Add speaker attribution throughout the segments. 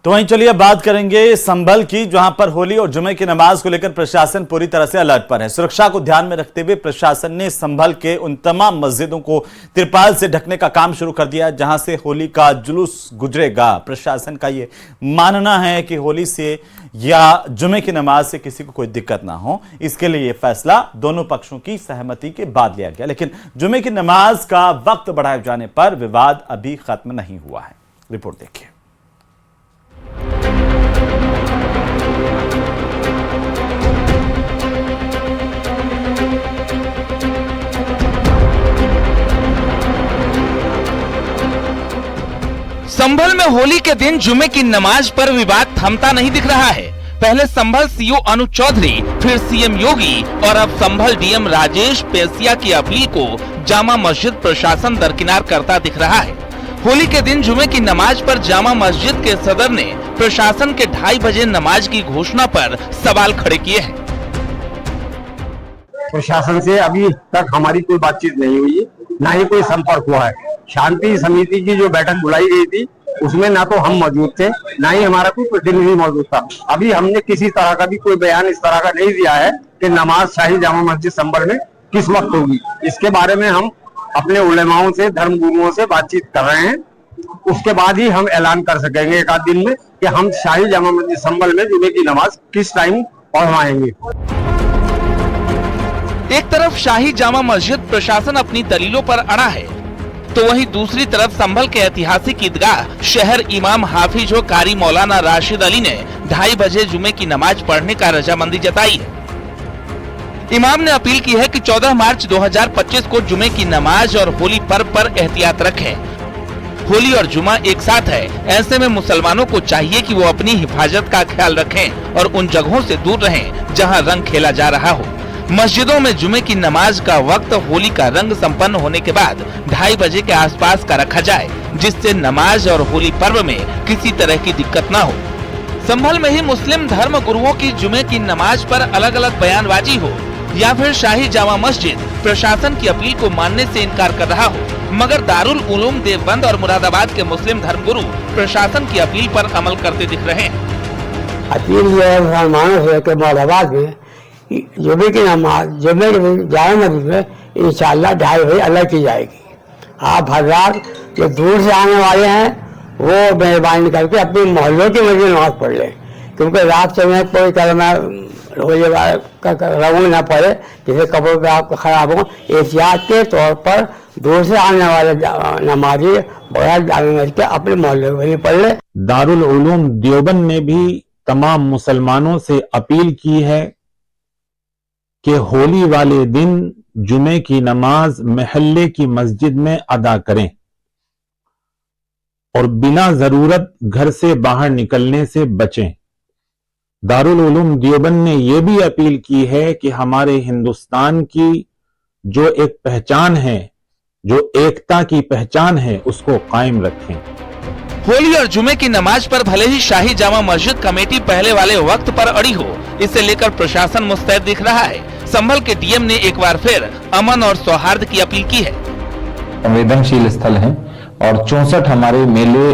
Speaker 1: तो वहीं चलिए बात करेंगे संभल की, जहां पर होली और जुमे की नमाज को लेकर प्रशासन पूरी तरह से अलर्ट पर है। सुरक्षा को ध्यान में रखते हुए प्रशासन ने संभल के उन तमाम मस्जिदों को तिरपाल से ढकने का काम शुरू कर दिया जहां से होली का जुलूस गुजरेगा। प्रशासन का ये मानना है कि होली से या जुमे की नमाज से किसी को कोई दिक्कत ना हो, इसके लिए यह फैसला दोनों पक्षों की सहमति के बाद लिया गया। लेकिन जुमे की नमाज का वक्त बढ़ाए जाने पर विवाद अभी खत्म नहीं हुआ है। रिपोर्ट देखिए।
Speaker 2: संभल में होली के दिन जुमे की नमाज पर विवाद थमता नहीं दिख रहा है। पहले संभल सीओ अनु चौधरी, फिर सीएम योगी और अब संभल डीएम राजेश पेसिया की अपील को जामा मस्जिद प्रशासन दरकिनार करता दिख रहा है। होली के दिन जुमे की नमाज पर जामा मस्जिद के सदर ने प्रशासन के 2:30 बजे नमाज की घोषणा पर सवाल खड़े किए हैं।
Speaker 3: प्रशासन से अभी तक हमारी कोई बातचीत नहीं हुई, ना ही कोई संपर्क हुआ है। शांति समिति की जो बैठक बुलाई गई थी उसमें ना तो हम मौजूद थे, ना ही हमारा कोई प्रतिनिधि मौजूद था। अभी हमने किसी तरह का भी कोई बयान इस तरह का नहीं दिया है कि नमाज शाही जामा मस्जिद संभल में किस वक्त होगी। इसके बारे में हम अपने उलेमाओं से, धर्म गुरुओं से बातचीत कर रहे हैं। उसके बाद ही हम ऐलान कर सकेंगे एक आध दिन में कि हम शाही जामा मस्जिद संभल में जुमे की नमाज किस टाइम पढ़वाएंगे।
Speaker 2: एक तरफ शाही जामा मस्जिद प्रशासन अपनी दलीलों पर अड़ा है, तो वहीं दूसरी तरफ संभल के ऐतिहासिक ईदगाह शहर इमाम हाफिज व कारी मौलाना राशिद अली ने 2:30 बजे जुमे की नमाज पढ़ने का रजामंदी जताई है। इमाम ने अपील की है कि 14 मार्च 2025 को जुमे की नमाज और होली पर्व पर एहतियात रखें। होली और जुमा एक साथ है, ऐसे में मुसलमानों को चाहिए कि वो अपनी हिफाजत का ख्याल रखें और उन जगहों से दूर रहें जहां रंग खेला जा रहा हो। मस्जिदों में जुमे की नमाज का वक्त होली का रंग संपन्न होने के बाद 2:30 बजे के आसपास का रखा जाए, जिससे नमाज और होली पर्व में किसी तरह की दिक्कत न हो। संभल में ही मुस्लिम धर्म गुरुओं की जुमे की नमाज पर अलग अलग बयानबाजी हो या फिर शाही जामा मस्जिद प्रशासन की अपील को मानने से इनकार कर रहा हो, मगर दारुल उलूम देवबंद और मुरादाबाद के मुस्लिम धर्म गुरु प्रशासन की अपील पर अमल करते दिख रहे हैं।
Speaker 4: अपील ये है मुसलमानों से कि मुरादाबाद में जुमे की नमाज जुमे के जामा मस्जिद में इंशाअल्लाह 2:30 बजे अल्लाह की जाएगी। आप हजरात जो दूर से आने वाले हैं वो मेहरबानी करके अपनी मोहल्लों की मस्जिद नमाज पढ़ लें, क्योंकि रात समय कोई कलमा रंग न पड़े जिससे कपड़ों पे आपको खराब हो। एहतियात के तौर पर दूर से आने वाले नमाजी बगैर जामे मस्जिद के अपने मोहल्ले में पढ़ ले।
Speaker 5: दारुल उलूम देवबंद ने भी तमाम मुसलमानों से अपील की है कि होली वाले दिन जुमे की नमाज महल्ले की मस्जिद में अदा करें और बिना जरूरत घर से बाहर निकलने से बचें। दारुल उलूम देवबंद ने यह भी अपील की है कि हमारे हिंदुस्तान की जो एक पहचान है, जो एकता की पहचान है, उसको कायम रखें।
Speaker 2: होली और जुमे की नमाज पर भले ही शाही जामा मस्जिद कमेटी पहले वाले वक्त पर अड़ी हो, इसे लेकर प्रशासन मुस्तैद दिख रहा है। संभल के डीएम ने एक बार फिर अमन और सौहार्द की अपील की है।
Speaker 6: संवेदनशील स्थल है और 64 हमारे मेले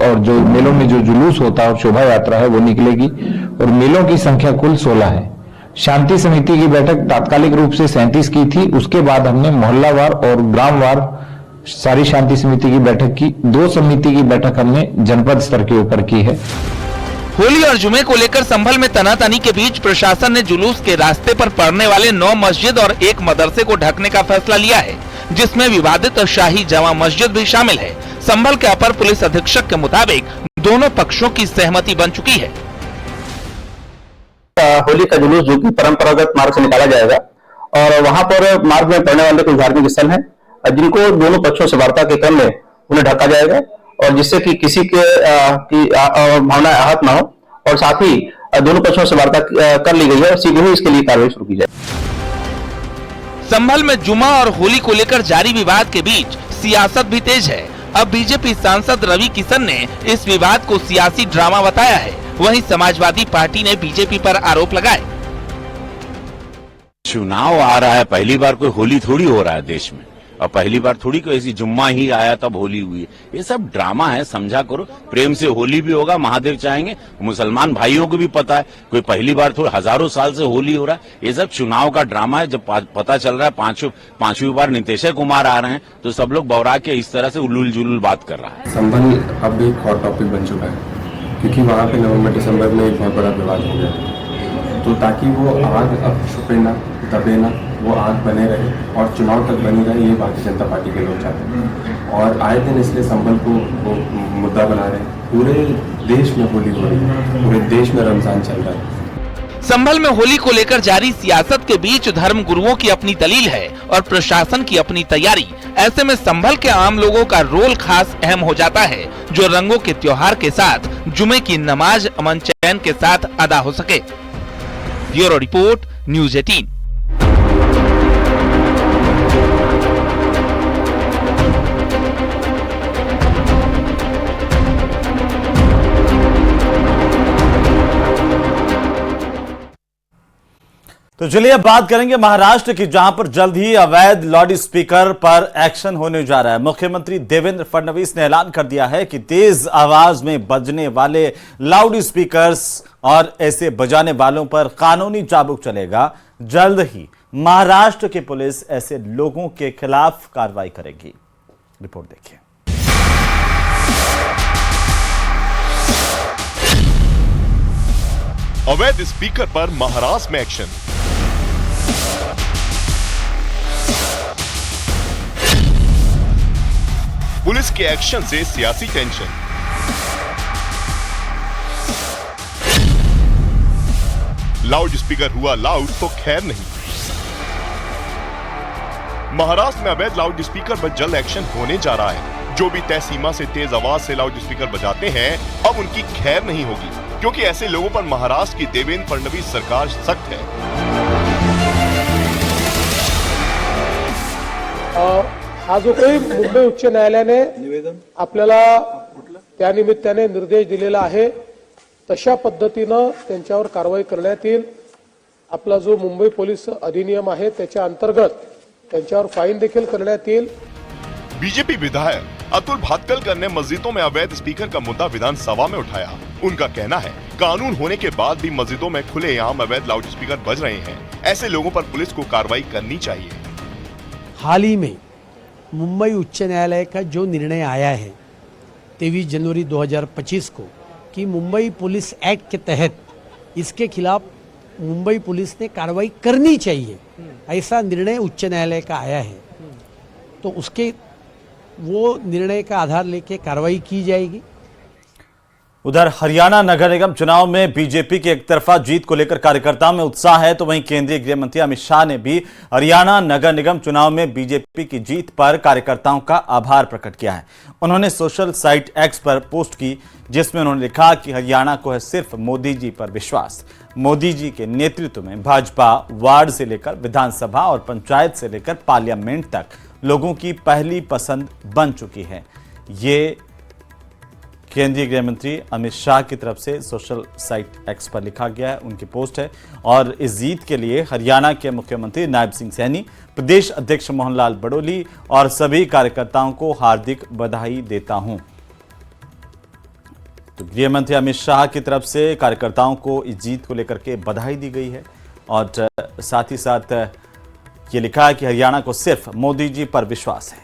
Speaker 6: और जो मेलों में जो जुलूस होता है और शोभा यात्रा है वो निकलेगी और मेलों की संख्या कुल 16 है। शांति समिति की बैठक तात्कालिक रूप से 37 की थी, उसके बाद हमने मोहल्लावार और ग्रामवार सारी शांति समिति की बैठक की। 2 समिति की बैठक हमने जनपद स्तर के ऊपर की है।
Speaker 2: होली और जुमे को लेकर संभल में तनातनी के बीच प्रशासन ने जुलूस के रास्ते पर पड़ने वाले 9 मस्जिद और 1 मदरसे को ढकने का फैसला लिया है, जिसमें विवादित शाही जामा मस्जिद भी शामिल है। संभल के अपर पुलिस अधीक्षक के मुताबिक दोनों पक्षों की सहमति बन चुकी है।
Speaker 7: होली का जुलूस जो कि परंपरागत मार्ग से निकाला जाएगा और वहां पर मार्ग में पड़ने वाले कुछ धार्मिक स्थल हैं जिनको दोनों पक्षों से वार्ता के क्रम में उन्हें ढका जाएगा और जिससे कि किसी की भावना आहत न हो, और साथ ही दोनों पक्षों से वार्ता कर ली गई है और शीघ्र ही इसके लिए कार्रवाई शुरू की जाए।
Speaker 2: संभल में जुमा और होली को लेकर जारी विवाद के बीच सियासत भी तेज है। अब बीजेपी सांसद रवि किशन ने इस विवाद को सियासी ड्रामा बताया है। वहीं समाजवादी पार्टी ने बीजेपी पर आरोप लगाए।
Speaker 8: चुनाव आ रहा है, पहली बार कोई होली थोड़ी हो रहा है देश में। और पहली बार थोड़ी कोई ऐसी जुम्मा ही आया तब होली हुई। ये सब ड्रामा है, समझा करो। प्रेम से होली भी होगा, महादेव चाहेंगे। मुसलमान भाइयों को भी पता है, कोई पहली बार थोड़ी हजारों साल से होली हो रहा है। ये सब चुनाव का ड्रामा है। जब पता चल रहा है पांचवी बार नीतीश कुमार आ रहे हैं तो सब लोग बौरा के इस तरह से उलूल जुलूल बात कर रहा है।
Speaker 9: संभल अब भी एक हॉट टॉपिक बन चुका है, क्योंकि वहाँ पे नवंबर दिसंबर में एक बहुत बड़ा विवाद हो गया। तो ताकि वो आग अब छुपे ना, दबे ना, वो आग बने रहे और चुनाव तक बनी रहे, ये भारतीय जनता पार्टी के लोग चाहते हैं। और आए दिन इसलिए संभल को वो मुद्दा बना रहे हैं। पूरे देश में होली हो रही है, पूरे देश में रमजान चल रहा है।
Speaker 2: संभल में होली को लेकर जारी सियासत के बीच धर्म गुरुओं की अपनी दलील है और प्रशासन की अपनी तैयारी। ऐसे में संभल के आम लोगों का रोल खास अहम हो जाता है, जो रंगों के त्योहार के साथ जुमे की नमाज अमन चैन के साथ अदा हो सके। Bureau report, news 18।
Speaker 1: तो चलिए अब बात करेंगे महाराष्ट्र की, जहां पर जल्द ही अवैध लाउड स्पीकर पर एक्शन होने जा रहा है। मुख्यमंत्री देवेंद्र फडणवीस ने ऐलान कर दिया है कि तेज आवाज में बजने वाले लाउड स्पीकर्स और ऐसे बजाने वालों पर कानूनी चाबुक चलेगा। जल्द ही महाराष्ट्र की पुलिस ऐसे लोगों के खिलाफ कार्रवाई करेगी। रिपोर्ट देखिए।
Speaker 10: अवैध स्पीकर पर महाराष्ट्र में एक्शन। पुलिस के एक्शन से सियासी टेंशन। लाउड स्पीकर हुआ लाउड तो खैर नहीं। महाराष्ट्र में अवैध लाउड स्पीकर पर जल्द एक्शन होने जा रहा है। जो भी तय सीमा से तेज आवाज से लाउड स्पीकर बजाते हैं, अब उनकी खैर नहीं होगी, क्योंकि ऐसे लोगों पर महाराष्ट्र की देवेंद्र फडणवीस सरकार सख्त है।
Speaker 11: हा जो काही मुंबई उच्च न्यायालयाने आपल्याला त्या निमित्ताने निर्देश दिलेला आहे, तशा पद्धतीनं त्यांच्यावर कारवाई करण्यात येईल। आपला जो मुंबई पोलीस अधिनियम आहे त्याच्या अंतर्गत त्यांच्यावर फाईन देखील करण्यात येईल।
Speaker 10: बीजेपी विधायक अतुल भातखलकर ने मस्जिदों में अवैध स्पीकर का मुद्दा विधानसभा में उठाया। उनका कहना है, कानून होने के बाद भी मस्जिदों में खुलेआम अवैध लाउड स्पीकर बज रहे हैं। ऐसे लोगों पर पुलिस को कार्रवाई करनी चाहिए।
Speaker 12: हाल ही में मुंबई उच्च न्यायालय का जो निर्णय आया है 23 जनवरी 2025 को, कि मुंबई पुलिस एक्ट के तहत इसके खिलाफ मुंबई पुलिस ने कार्रवाई करनी चाहिए, ऐसा निर्णय उच्च न्यायालय का आया है। तो उसके वो निर्णय का आधार लेके कार्रवाई की जाएगी।
Speaker 1: उधर हरियाणा नगर निगम चुनाव में बीजेपी की एकतरफा जीत को लेकर कार्यकर्ताओं में उत्साह है, तो वहीं केंद्रीय गृह मंत्री अमित शाह ने भी हरियाणा नगर निगम चुनाव में बीजेपी की जीत पर कार्यकर्ताओं का आभार प्रकट किया है। उन्होंने सोशल साइट एक्स पर पोस्ट की, जिसमें उन्होंने लिखा कि हरियाणा को है सिर्फ मोदी जी पर विश्वास। मोदी जी के नेतृत्व में भाजपा वार्ड से लेकर विधानसभा और पंचायत से लेकर पार्लियामेंट तक लोगों की पहली पसंद बन चुकी है। ये केंद्रीय गृह मंत्री अमित शाह की तरफ से सोशल साइट एक्स पर लिखा गया है, उनकी पोस्ट है। और इस जीत के लिए हरियाणा के मुख्यमंत्री नायब सिंह सैनी, प्रदेश अध्यक्ष मोहनलाल बडोली और सभी कार्यकर्ताओं को हार्दिक बधाई देता हूं। तो गृह मंत्री अमित शाह की तरफ से कार्यकर्ताओं को इस जीत को लेकर के बधाई दी गई है और साथ ही साथ ये लिखा है कि हरियाणा को सिर्फ मोदी जी पर विश्वास है।